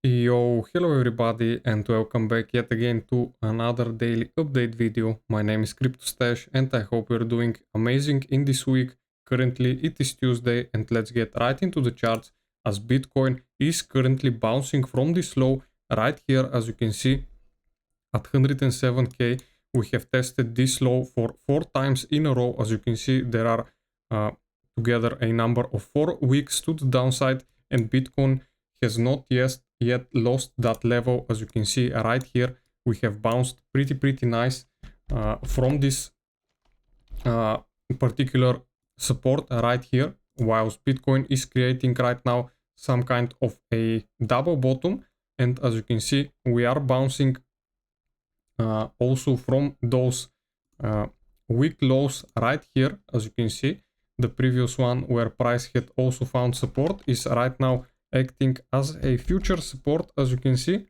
Yo, hello everybody and welcome back yet again to another daily update video. My name is CryptoStash and I hope you're doing amazing in this week. Currently it is Tuesday and let's get right into the charts as Bitcoin is currently bouncing from this low right here, as you can see at 107k. We have tested this low for 4 times in a row. As you can see, there are together a number of 4 weeks to the downside and Bitcoin has not yet lost that level. As you can see right here, we have bounced pretty nice from this particular support right here, whilst Bitcoin is creating right now some kind of a double bottom. And as you can see, we are bouncing also from those weak lows right here. As you can see, the previous one where price had also found support is right now acting as a future support, as you can see.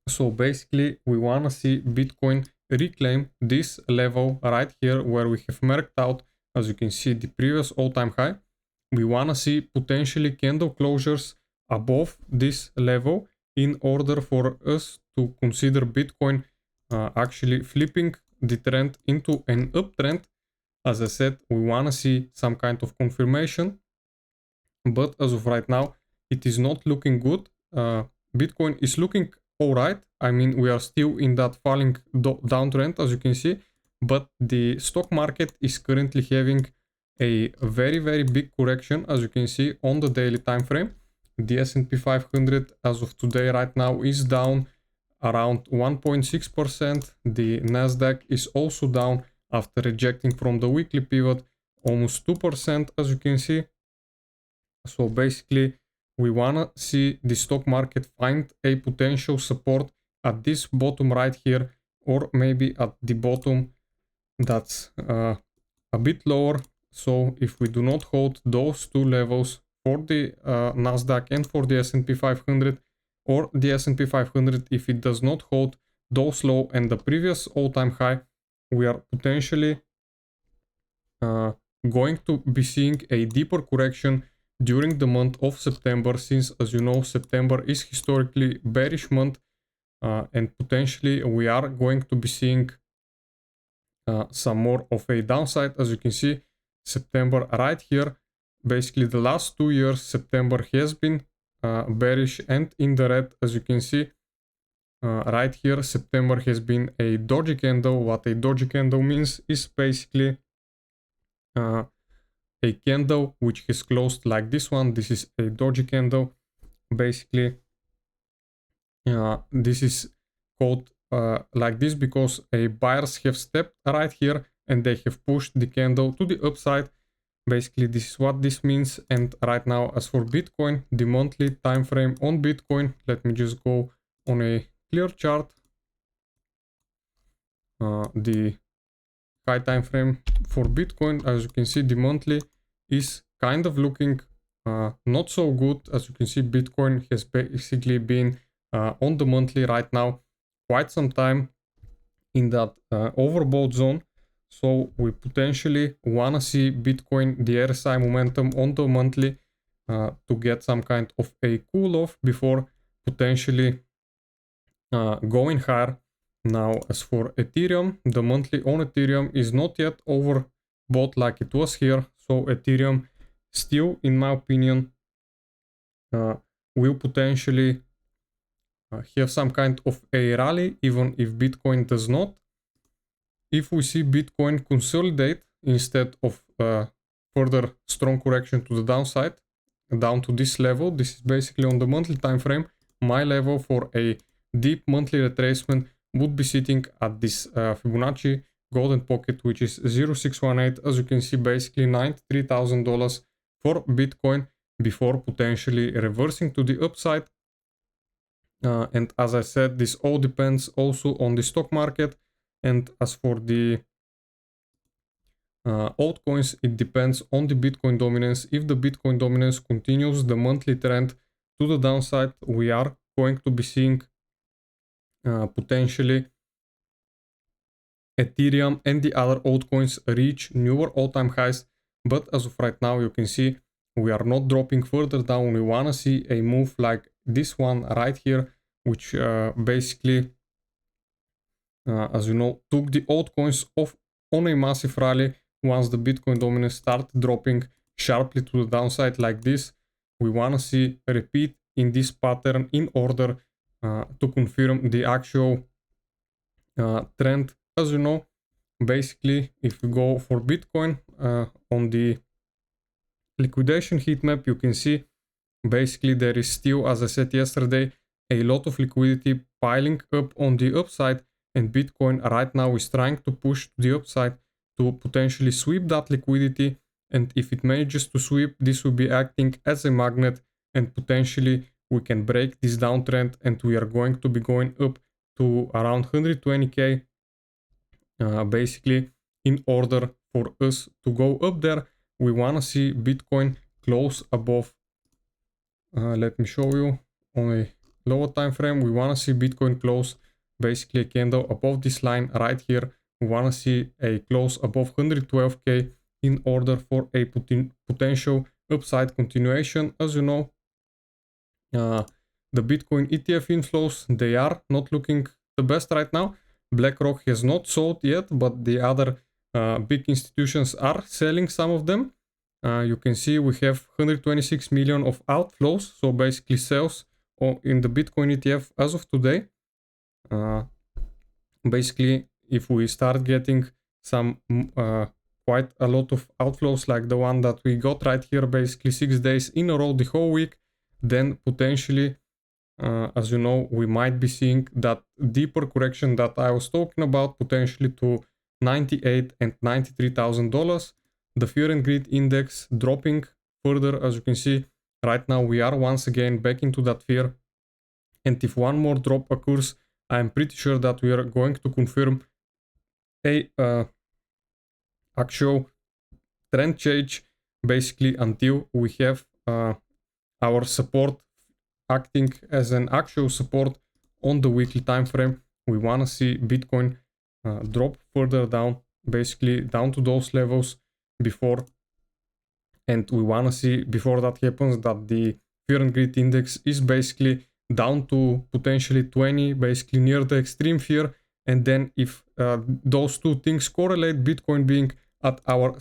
So basically we want to see Bitcoin reclaim this level right here where we have marked out, as you can see, the previous all-time high. We want to see potentially candle closures above this level in order for us to consider Bitcoin actually flipping the trend into an uptrend. As I said, we want to see some kind of confirmation, but as of right now it is not looking good. Bitcoin is looking all right. I mean, we are still in that falling downtrend, as you can see, but the stock market is currently having a very big correction, as you can see on the daily time frame. The S&P 500 as of today right now is down around 1.6%. The Nasdaq is also down after rejecting from the weekly pivot almost 2%, as you can see. So basically we wanna see the stock market find a potential support at this bottom right here, or maybe at the bottom that's a bit lower. So if we do not hold those two levels for the Nasdaq and for the S&P 500, or the S&P 500, if it does not hold those low and the previous all-time high, we are potentially going to be seeing a deeper correction during the month of September, since, as you know, September is historically bearish month, and potentially we are going to be seeing some more of a downside. As you can see, September right here, basically the last 2 years September has been bearish and in the red. As you can see right here, September has been a doji candle. What a doji candle means is basically a candle which is closed like this one. This is a doji candle. Basically this is called like this because a buyers have stepped right here and they have pushed the candle to the upside. Basically this is what this means. And right now, as for Bitcoin, the monthly time frame on Bitcoin, let me just go on a clear chart. The high time frame for Bitcoin, as you can see, the monthly is kind of looking not so good. As you can see, Bitcoin has basically been on the monthly right now quite some time in that overbought zone. So we potentially want to see Bitcoin, the RSI momentum on the monthly to get some kind of a cool off before potentially going higher. Now, as for Ethereum, the monthly on Ethereum is not yet overbought like it was here. So Ethereum still, in my opinion, will potentially have some kind of a rally, even if Bitcoin does not. If we see Bitcoin consolidate instead of further strong correction to the downside, down to this level, this is basically on the monthly time frame, my level for a deep monthly retracement would be sitting at this Fibonacci golden pocket, which is 0.618. As you can see, basically $93,000 for Bitcoin before potentially reversing to the upside. And as I said, this all depends also on the stock market. And as for the altcoins, it depends on the Bitcoin dominance. If the Bitcoin dominance continues the monthly trend to the downside, we are going to be seeing potentially Ethereum and the other altcoins reach newer all-time highs. But as of right now, you can see we are not dropping further down. We want to see a move like this one right here, which basically, as you know, took the altcoins off on a massive rally. Once the Bitcoin dominance started dropping sharply to the downside like this, we want to see a repeat in this pattern in order to confirm the actual trend. As you know, basically, if you go for Bitcoin on the liquidation heat map, you can see basically there is still, as I said yesterday, a lot of liquidity piling up on the upside, and Bitcoin right now is trying to push to the upside to potentially sweep that liquidity. And if it manages to sweep, this will be acting as a magnet, and potentially we can break this downtrend, and we are going to be going up to around 120k basically. In order for us to go up there, we want to see Bitcoin close above, let me show you on a lower time frame. We want to see Bitcoin close basically a candle above this line right here. We want to see a close above 112k in order for a potential upside continuation. As you know, the Bitcoin ETF inflows, they are not looking the best right now. BlackRock has not sold yet, but the other big institutions are selling some of them. You can see we have 126 million of outflows, so basically sales in the Bitcoin ETF as of today. Basically, if we start getting some quite a lot of outflows like the one that we got right here, basically 6 days in a row the whole week, then potentially, as you know, we might be seeing that deeper correction that I was talking about, potentially to $98,000 and $93,000. The fear and greed index dropping further. As you can see, right now we are once again back into that fear. And if one more drop occurs, I'm pretty sure that we are going to confirm a actual trend change, basically until we have our support acting as an actual support on the weekly time frame. We want to see Bitcoin drop further down, basically down to those levels before, and we want to see before that happens that the fear and greed index is basically down to potentially 20, basically near the extreme fear. And then if those two things correlate, Bitcoin being at our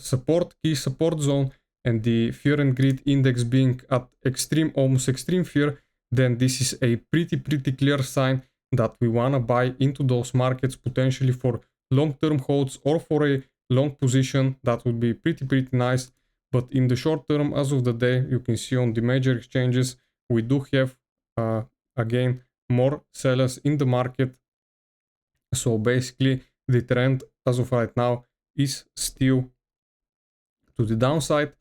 key support zone and the fear and greed index being at extreme, almost extreme fear, then this is a pretty clear sign that we want to buy into those markets potentially for long-term holds or for a long position. That would be pretty nice. But in the short term, as of the day, you can see on the major exchanges, we do have again more sellers in the market. So basically the trend as of right now is still to the downside.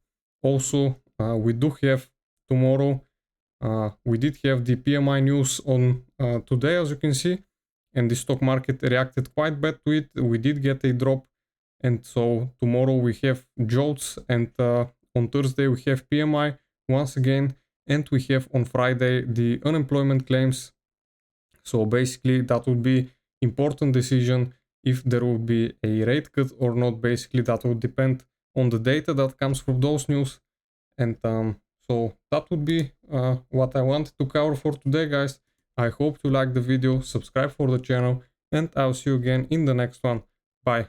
Also, we do have tomorrow, we did have the PMI news on today, as you can see, and the stock market reacted quite bad to it. We did get a drop, and so tomorrow we have JOLTS, and on Thursday we have PMI once again, and we have on Friday the unemployment claims. So basically that would be important decision if there will be a rate cut or not. Basically that would depend on the data that comes from those news. And so that would be what I wanted to cover for today, guys. I hope you liked the video, subscribe for the channel, and I'll see you again in the next one. Bye.